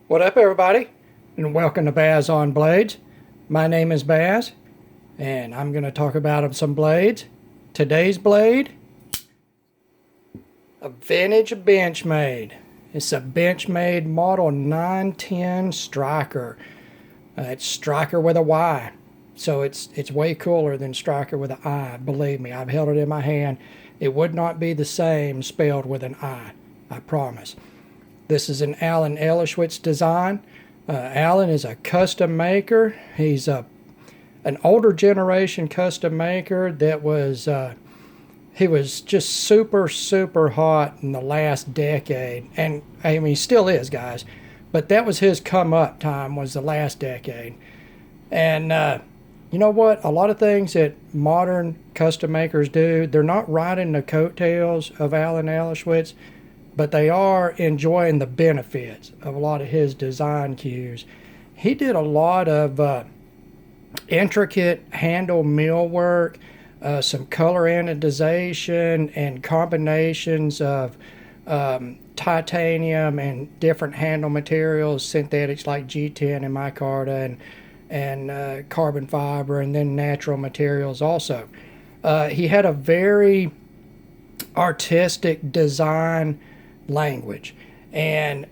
What up, everybody, and welcome to Baz on Blades. My name is Baz, and I'm going to talk about some blades. Today's blade, a vintage Benchmade. It's a Benchmade model 910 Stryker. It's Stryker with a Y, so it's way cooler than Stryker with an I. Believe me, I've held it in my hand. It would not be the same spelled with an I promise. This is an Alan Elishwitz design. Alan is a custom maker. He's an older generation custom maker that was he was just super hot in the last decade, and I mean he still is, guys, but that was his come up time, was the last decade. And you know what, a lot of things that modern custom makers do, they're not riding the coattails of Alan Elishwitz, but they are enjoying the benefits of a lot of his design cues. He did a lot of intricate handle mill work, some color anodization and combinations of titanium and different handle materials, synthetics like G10 and micarta, and carbon fiber, and then natural materials also. He had a very artistic design language, and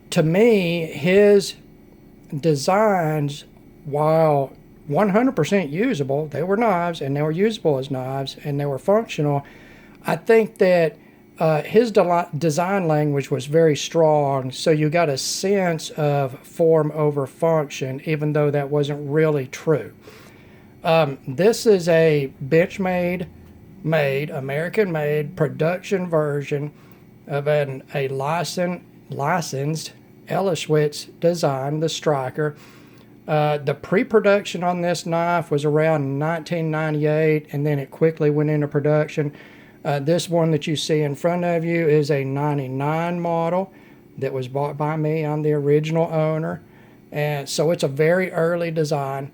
to me his designs, while 100% usable, they were knives and they were usable as knives and they were functional. I think that his design language was very strong, so you got a sense of form over function, even though that wasn't really true. This is a Benchmade American made production version of a licensed Elishwitz design, the Stryker. The pre-production on this knife was around 1998, and then it quickly went into production. This one that you see in front of you is a 99 model that was bought by me. I'm the original owner, and so it's a very early design.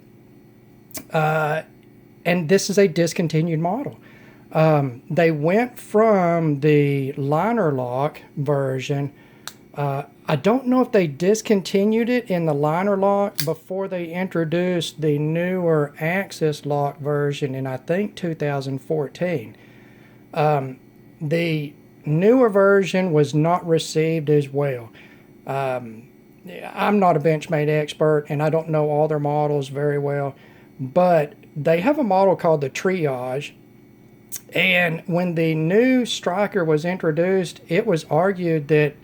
And this is a discontinued model. They went from the liner lock version. I don't know if they discontinued it in the liner lock before they introduced the newer axis lock version in, I think, 2014. The newer version was not received as well. I'm not a Benchmade expert, and I don't know all their models very well, but they have a model called the Triage. And when the new Stryker was introduced, it was argued that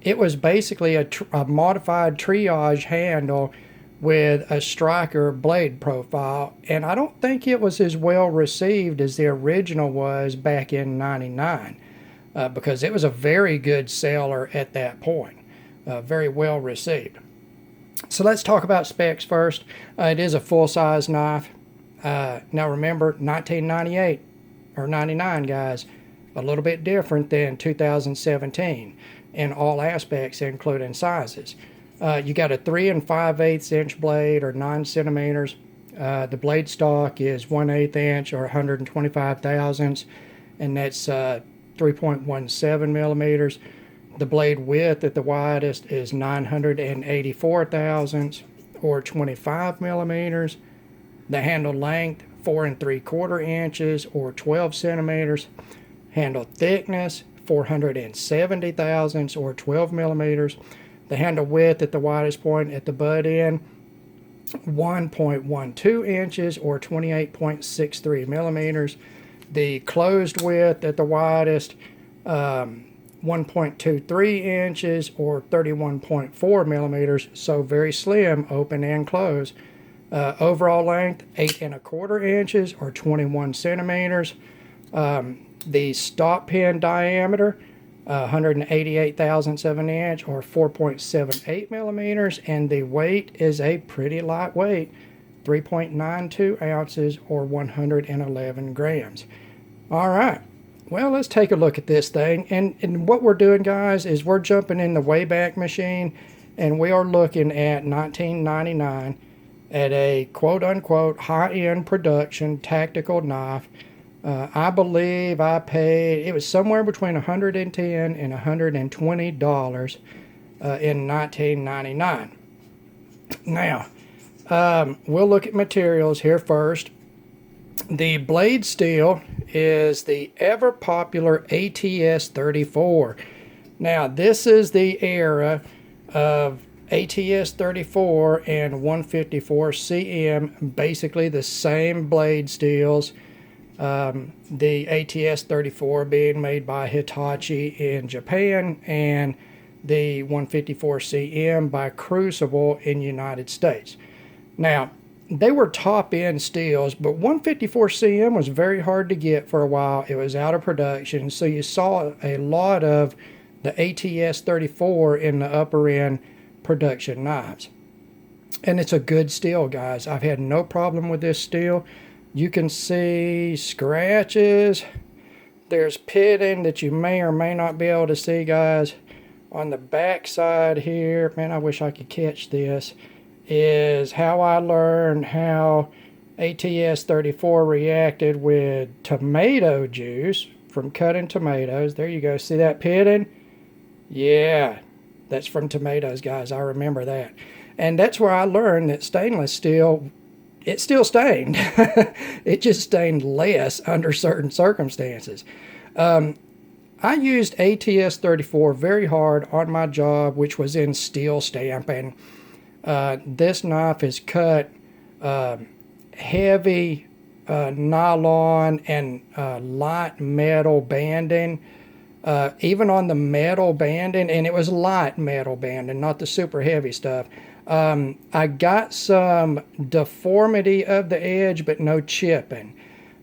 it was basically a modified Triage handle with a Stryker blade profile. And I don't think it was as well received as the original was back in '99, because it was a very good seller at that point, very well received. So let's talk about specs first. It is a full-size knife. Now remember, 1998. Or 99, guys, a little bit different than 2017 in all aspects, including sizes. You got a 3 5/8 inch blade, or 9 centimeters. The blade stock is 1/8 inch, or 125 thousandths, and that's 3.17 millimeters. The blade width at the widest is 984 thousandths, or 25 millimeters. The handle length, 4 3/4 inches, or 12 centimeters. Handle thickness, 470 thousandths, or 12 millimeters. The handle width at the widest point at the butt end, 1.12 inches, or 28.63 millimeters. The closed width at the widest, 1.23 inches, or 31.4 millimeters. So very slim, open and close. Overall length, 8 1/4 inches, or 21 centimeters. The stop pin diameter, 188 thousandths of an inch, or 4.78 millimeters. And the weight is a pretty lightweight, 3.92 ounces, or 111 grams. All right. Well, let's take a look at this thing. And what we're doing, guys, is we're jumping in the Wayback Machine, and we are looking at 1999 at a quote-unquote high-end production tactical knife. I believe I paid, it was somewhere between $110 and $120 in 1999. Now, we'll look at materials here first. The blade steel is the ever popular ATS 34. Now, this is the era of ATS 34 and 154 CM, basically the same blade steels. The ATS 34 being made by Hitachi in Japan, and the 154 CM by Crucible in the United States. Now, they were top-end steels, but 154 CM was very hard to get for a while. It was out of production, so you saw a lot of the ATS 34 in the upper-end production knives. And it's a good steel, guys. I've had no problem with this steel. You can see scratches. There's pitting that you may or may not be able to see, guys. On the back side here, man, I wish I could catch this, is how I learned how ATS 34 reacted with tomato juice from cutting tomatoes. There you go. See that pitting? Yeah, that's from tomatoes, guys. I remember that. And that's where I learned that stainless steel, it still stained. It just stained less under certain circumstances. I used ATS 34 very hard on my job, which was in steel stamping. This knife is cut heavy nylon and light metal banding. Even on the metal banding, and it was light metal banding, not the super heavy stuff. I got some deformity of the edge, but no chipping.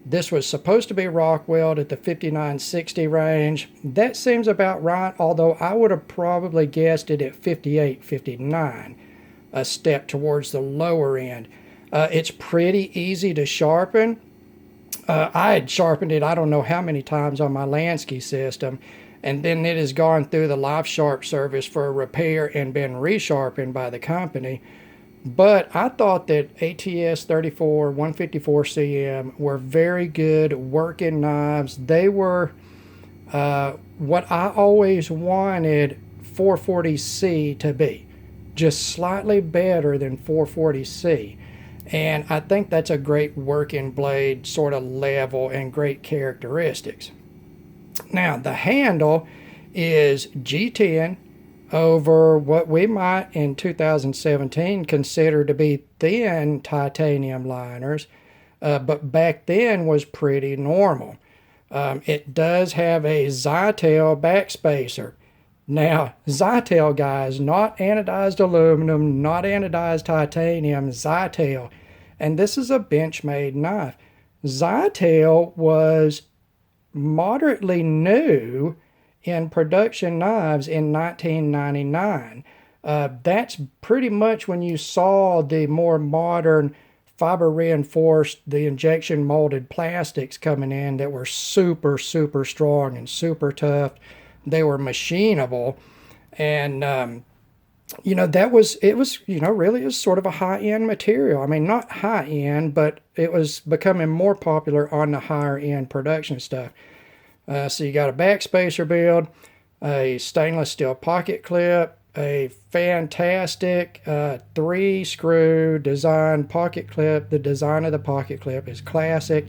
This was supposed to be rock weld at the 5960 range. That seems about right, although I would have probably guessed it at 58, 59, a step towards the lower end. It's pretty easy to sharpen. I had sharpened it I don't know how many times on my Lansky system, and then it has gone through the Lifesharp service for a repair and been resharpened by the company. But I thought that ATS 34, 154 CM were very good working knives. They were what I always wanted 440C to be, just slightly better than 440C. And I think that's a great working blade sort of level and great characteristics. Now, the handle is G10 over what we might in 2017 consider to be thin titanium liners, but back then was pretty normal. It does have a Zytel backspacer. Now, Zytel, guys, not anodized aluminum, not anodized titanium, Zytel. And this is a Benchmade knife. Zytel was moderately new in production knives in 1999. That's pretty much when you saw the more modern fiber reinforced, the injection molded plastics coming in that were super, super strong and super tough. They were machinable. And, you know, it was, you know, really is sort of a high-end material. I mean, not high-end, but it was becoming more popular on the higher-end production stuff. So you got a backspacer build, a stainless steel pocket clip, a fantastic 3-screw design pocket clip. The design of the pocket clip is classic,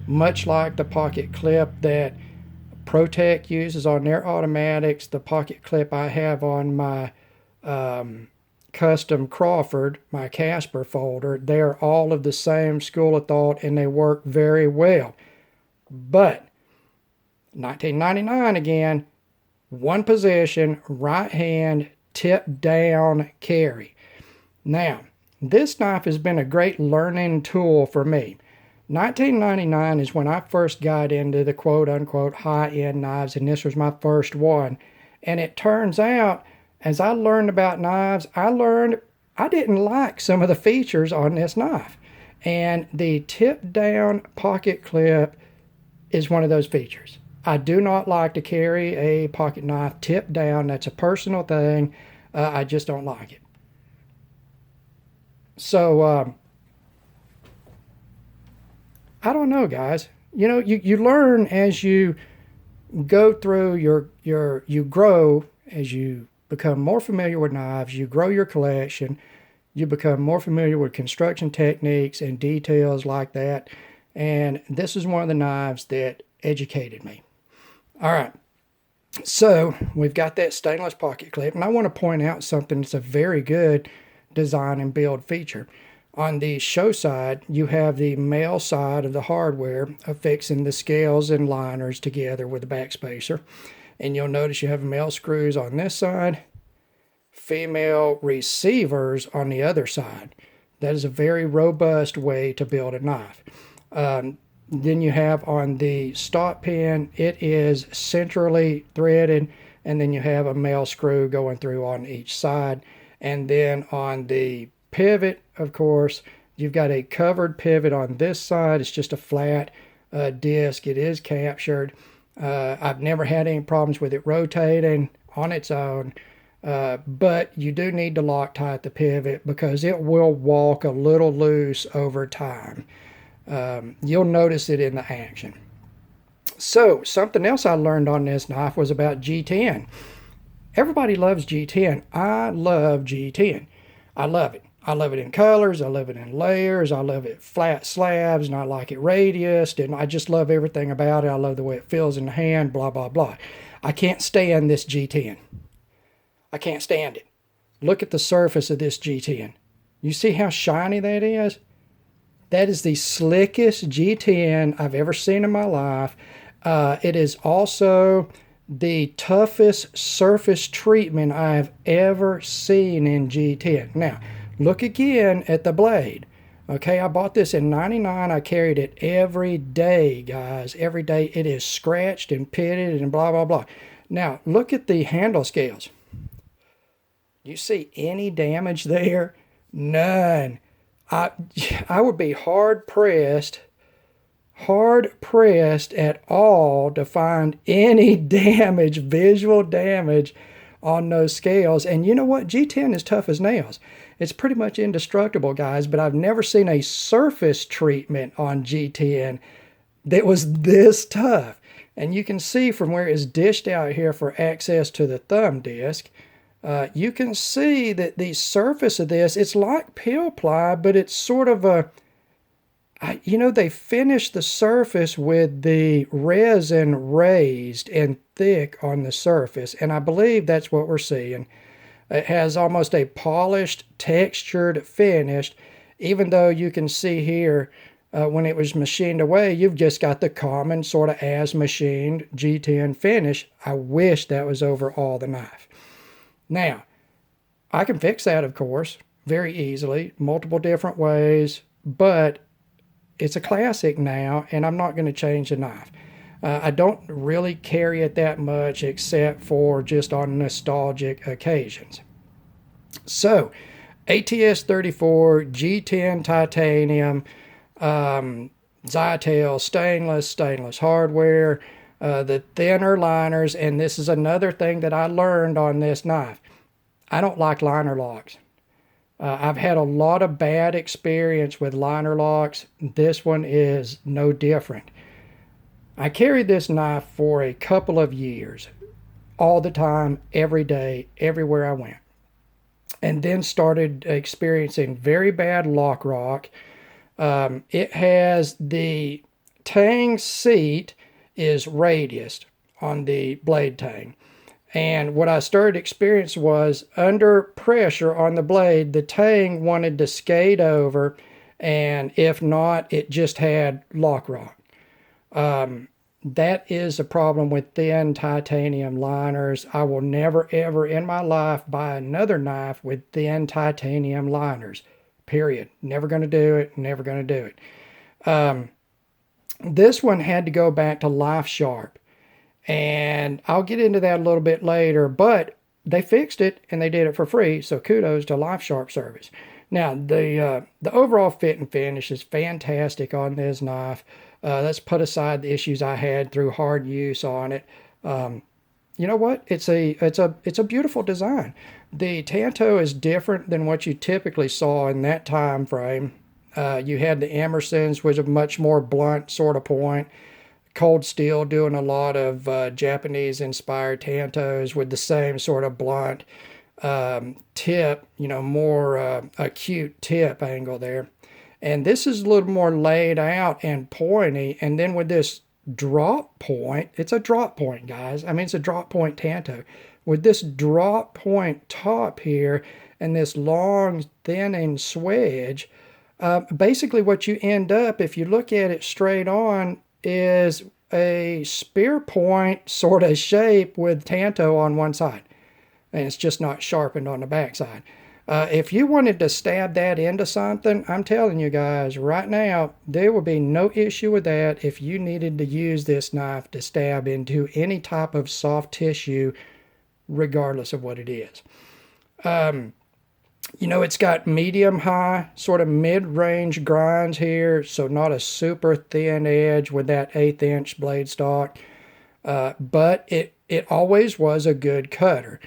much like the pocket clip that ProTech uses on their automatics. The pocket clip I have on my custom Crawford, my Casper folder, they're all of the same school of thought and they work very well. But 1999 again, one position, right hand, tip down carry. Now, this knife has been a great learning tool for me. 1999 is when I first got into the quote-unquote high-end knives, and this was my first one. And it turns out, as I learned about knives, I learned I didn't like some of the features on this knife. And the tip-down pocket clip is one of those features. I do not like to carry a pocket knife tip down. That's a personal thing. I just don't like it. So, I don't know, guys. You know, you learn as you go through you grow as you become more familiar with knives, you grow your collection, you become more familiar with construction techniques and details like that. And this is one of the knives that educated me. All right. So we've got that stainless pocket clip, and I want to point out something that's a very good design and build feature. On the show side, you have the male side of the hardware affixing the scales and liners together with the backspacer. And you'll notice you have male screws on this side, female receivers on the other side. That is a very robust way to build a knife. Then you have on the stop pin, it is centrally threaded, and then you have a male screw going through on each side. And then on the pivot, of course, you've got a covered pivot on this side. It's just a flat disc. It is captured. I've never had any problems with it rotating on its own, but you do need to Loctite the pivot because it will walk a little loose over time. You'll notice it in the action. So something else I learned on this knife was about G10. Everybody loves G10. I love G10. I love it. I love it in colors. I love it in layers. I love it flat slabs, and I like it radiused, and I just love everything about it. I love the way it feels in the hand, blah, blah, blah. I can't stand this G10. I can't stand it. Look at the surface of this G10. You see how shiny that is? That is the slickest G10 I've ever seen in my life. It is also the toughest surface treatment I've ever seen in G10. Now, look again at the blade. Okay, I bought this in '99. I carried it every day, guys. Every day it is scratched and pitted and blah, blah, blah. Now, look at the handle scales. You see any damage there? None. I would be hard pressed at all to find any damage, visual damage on those scales. And you know what? G10 is tough as nails. It's pretty much indestructible, guys, but I've never seen a surface treatment on G10 that was this tough. And you can see from where it's dished out here for access to the thumb disc, you can see that the surface of this, it's like peel ply, but it's sort of they finished the surface with the resin raised and thick on the surface, and I believe that's what we're seeing. It has almost a polished, textured finish, even though you can see here when it was machined away, you've just got the common sort of as machined G10 finish. I wish that was over all the knife. Now, I can fix that, of course, very easily, multiple different ways, but it's a classic now, and I'm not going to change the knife. I don't really carry it that much except for just on nostalgic occasions. So, ATS 34, G10 titanium, Zytel stainless hardware, the thinner liners, and this is another thing that I learned on this knife. I don't like liner locks. I've had a lot of bad experience with liner locks. This one is no different. I carried this knife for a couple of years, all the time, every day, everywhere I went. And then started experiencing very bad lock rock. It has the tang seat is radiused on the blade tang. And what I started experiencing was under pressure on the blade, the tang wanted to skate over, and if not, it just had lock rock. That is a problem with thin titanium liners. I will never, ever in my life buy another knife with thin titanium liners. Period. Never going to do it. Never going to do it. This one had to go back to Lifesharp. And I'll get into that a little bit later, but they fixed it and they did it for free. So kudos to Lifesharp service. Now, the overall fit and finish is fantastic on this knife. Let's put aside the issues I had through hard use on it. You know what? It's a beautiful design. The Tanto is different than what you typically saw in that time frame. You had the Emersons, which was a much more blunt sort of point. cold steel doing a lot of Japanese inspired tantos with the same sort of blunt tip, more acute tip angle there. And this is a little more laid out and pointy. And then with this drop point, it's a drop point, guys. I mean, it's a drop point tanto. With this drop point top here and this long thinning swedge, basically what you end up, if you look at it straight on, is a spear point sort of shape with tanto on one side. And it's just not sharpened on the backside. If you wanted to stab that into something, I'm telling you guys right now, there will be no issue with that if you needed to use this knife to stab into any type of soft tissue, regardless of what it is. It's got medium-high, sort of mid-range grinds here, so not a super thin edge with that 1/8 inch blade stock, but it always was a good cutter.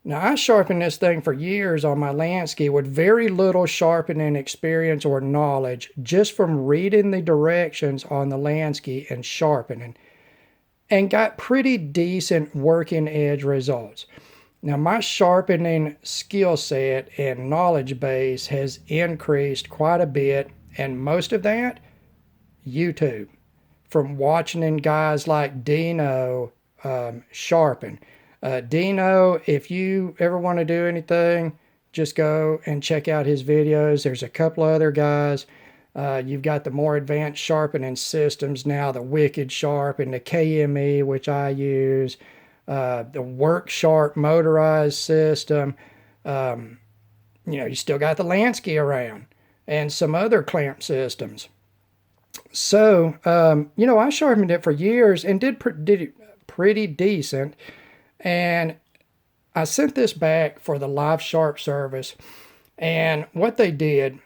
Now, I sharpened this thing for years on my Lansky with very little sharpening experience or knowledge, just from reading the directions on the Lansky and sharpening, and got pretty decent working edge results. Now, my sharpening skill set and knowledge base has increased quite a bit, and most of that, YouTube, from watching guys like Dino sharpen. Dino, if you ever want to do anything, just go and check out his videos. There's a couple other guys. You've got the more advanced sharpening systems now, the Wicked Sharp and the KME, which I use, the Work Sharp motorized system. You still got the Lansky around and some other clamp systems. So, I sharpened it for years and did it pretty decent. And I sent this back for the Lifesharp service. And what they did,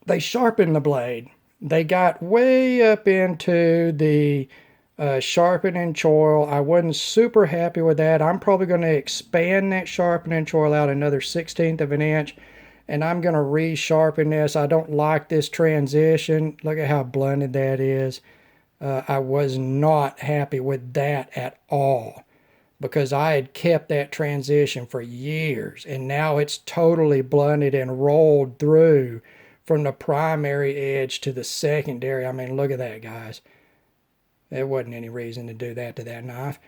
they sharpened the blade. They got way up into the sharpening choil. I wasn't super happy with that. I'm probably going to expand that sharpening choil out another 1/16 of an inch. And I'm going to resharpen this. I don't like this transition. Look at how blunted that is. I was not happy with that at all, because I had kept that transition for years, and now it's totally blunted and rolled through from the primary edge to the secondary. I mean, look at that, guys. There wasn't any reason to do that to that knife.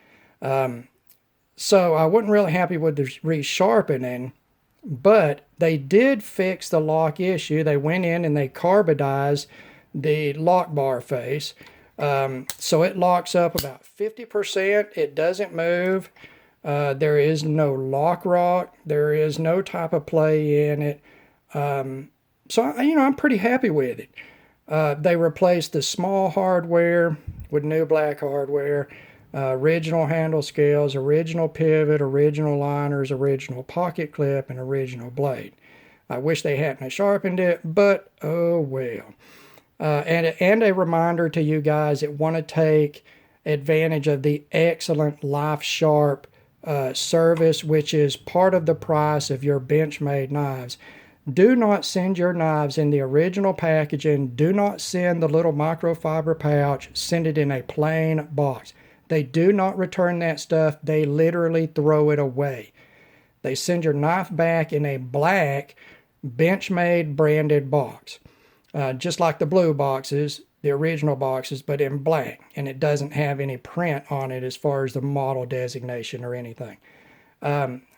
So I wasn't really happy with the resharpening, but they did fix the lock issue. They went in and they carbidized the lock bar face. So it locks up about 50%. It doesn't move. There is no lock rock. There is no type of play in it. So, I'm pretty happy with it. They replaced the small hardware with new black hardware, original handle scales, original pivot, original liners, original pocket clip, and original blade. I wish they hadn't sharpened it, but oh well. And a reminder to you guys that want to take advantage of the excellent Lifesharp service, which is part of the price of your Benchmade knives. Do not send your knives in the original packaging. Do not send the little microfiber pouch. Send it in a plain box. They do not return that stuff. They literally throw it away. They send your knife back in a black Benchmade branded box. Just like the blue boxes, the original boxes, but in black. And it doesn't have any print on it as far as the model designation or anything.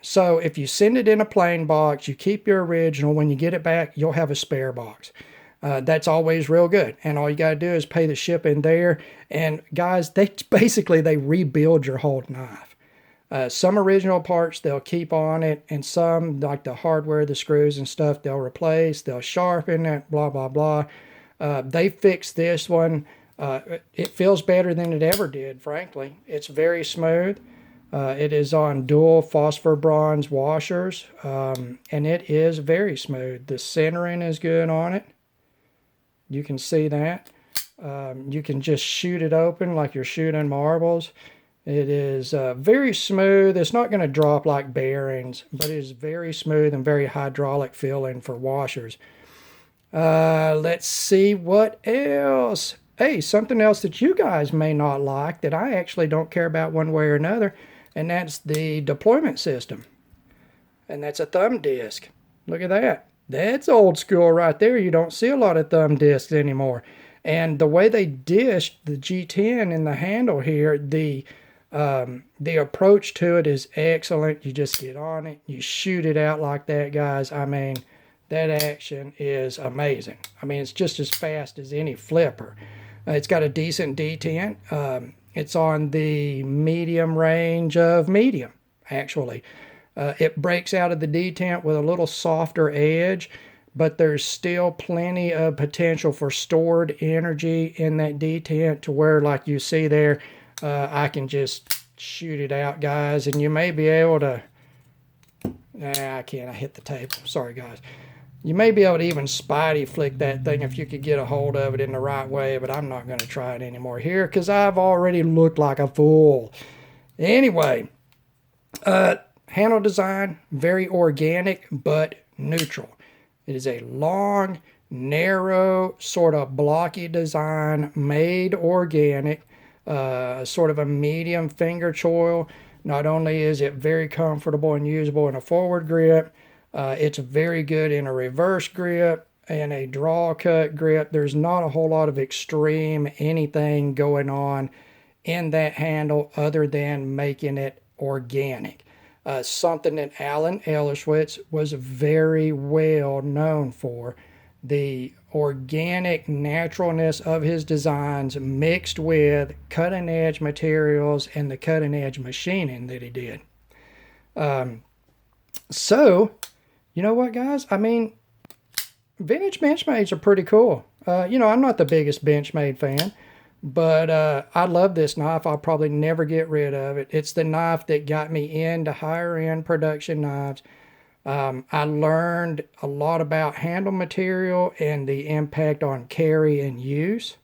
So if you send it in a plain box, you keep your original. When you get it back, you'll have a spare box. That's always real good. And all you got to do is pay the shipping there. And guys, they rebuild your whole knife. Some original parts they'll keep on it, and some, like the hardware, the screws and stuff, they'll replace, they'll sharpen it, blah, blah, blah. They fixed this one. It feels better than it ever did, frankly. It's very smooth. It is on dual phosphor bronze washers, and it is very smooth. The centering is good on it. You can see that. You can just shoot it open like you're shooting marbles. It is very smooth. It's not going to drop like bearings, but it is very smooth and very hydraulic feeling for washers. Let's see what else. hey, something else that you guys may not like that I actually don't care about one way or another, and that's the deployment system. And that's a thumb disc. Look at that. That's old school right there. You don't see a lot of thumb discs anymore. And the way they dished the G10 in the handle here, the approach to it is excellent. You just get on it, you shoot it out like that, guys. I mean, that action is amazing. I mean, it's just as fast as any flipper. It's got a decent detent. It's on the medium range of medium, actually. It breaks out of the detent with a little softer edge, but there's still plenty of potential for stored energy in that detent to where, like you see there, I can just shoot it out, guys, and you may be able to... Nah, I can't. I hit the table. Sorry, guys. You may be able to even spidey flick that thing if you could get a hold of it in the right way, but I'm not going to try it anymore here because I've already looked like a fool. Anyway, handle design, very organic but neutral. It is a long, narrow, sort of blocky design, made organic, sort of a medium finger choil. Not only is it very comfortable and usable in a forward grip, it's very good in a reverse grip and a draw cut grip. There's not a whole lot of extreme anything going on in that handle other than making it organic. Something that Alan Ellerschwitz was very well known for. The organic naturalness of his designs mixed with cutting edge materials and the cutting edge machining that he did. So, you know what, guys? I mean, vintage Benchmades are pretty cool. I'm not the biggest Benchmade fan, but I love this knife. I'll probably never get rid of it. It's the knife that got me into higher end production knives. I learned a lot about handle material and the impact on carry and use.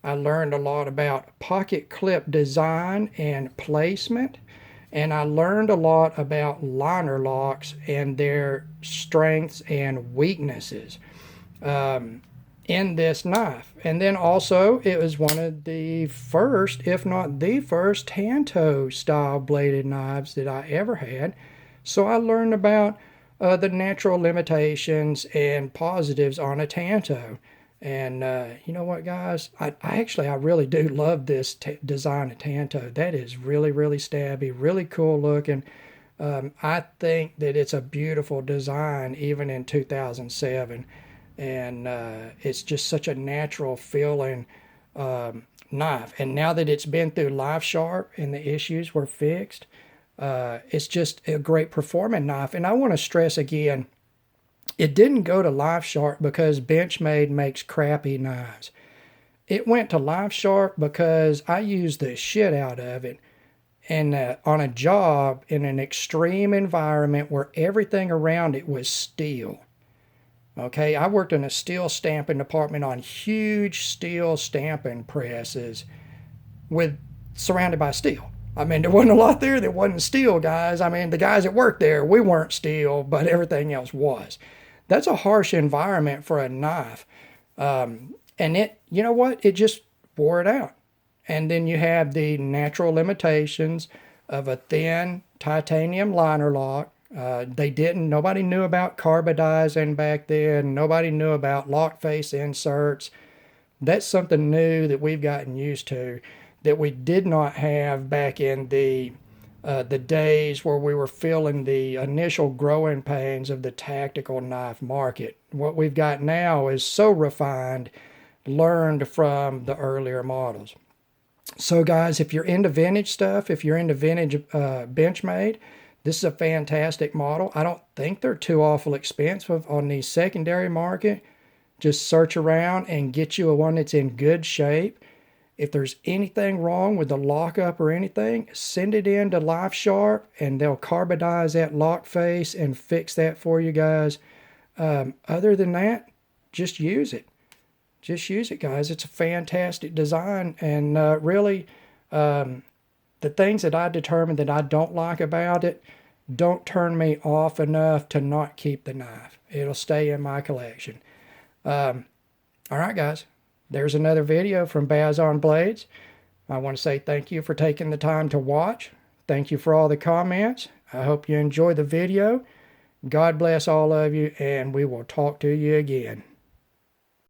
I learned a lot about pocket clip design and placement. And I learned a lot about liner locks and their strengths and weaknesses in this knife. And then also, it was one of the first, if not the first, Tanto style bladed knives that I ever had. So I learned about the natural limitations and positives on a Tanto. And you know what, guys? I really do love this design of Tanto. That is really, really stabby, really cool looking. I think that it's a beautiful design even in 2007. And it's just such a natural feeling knife. And now that it's been through Lifesharp and the issues were fixed, it's just a great performing knife. And I want to stress again, it didn't go to Lifesharp because Benchmade makes crappy knives. It went to Lifesharp because I used the shit out of it and on a job in an extreme environment where everything around it was steel. Okay, I worked in a steel stamping department on huge steel stamping presses surrounded by steel. I mean, there wasn't a lot there that wasn't steel, guys. I mean, the guys that worked there, we weren't steel, but everything else was. That's a harsh environment for a knife. And you know what? It just wore it out. And then you have the natural limitations of a thin titanium liner lock. Nobody knew about carbidizing back then. Nobody knew about lock face inserts. That's something new that we've gotten used to that we did not have back in the days where we were feeling the initial growing pains of the tactical knife market. What we've got now is so refined, learned from the earlier models. So guys, if you're into vintage stuff, if you're into vintage Benchmade, this is a fantastic model. I don't think they're too awful expensive on the secondary market. Just search around and get you a one that's in good shape. If there's anything wrong with the lockup or anything, send it in to Lifesharp and they'll carbidize that lock face and fix that for you guys. Other than that, just use it. Just use it, guys. It's a fantastic design. And really, the things that I determined that I don't like about it don't turn me off enough to not keep the knife. It'll stay in my collection. All right, guys. there's another video from Baz on Blades. I want to say thank you for taking the time to watch. Thank you for all the comments. I hope you enjoy the video. God bless all of you, and we will talk to you again.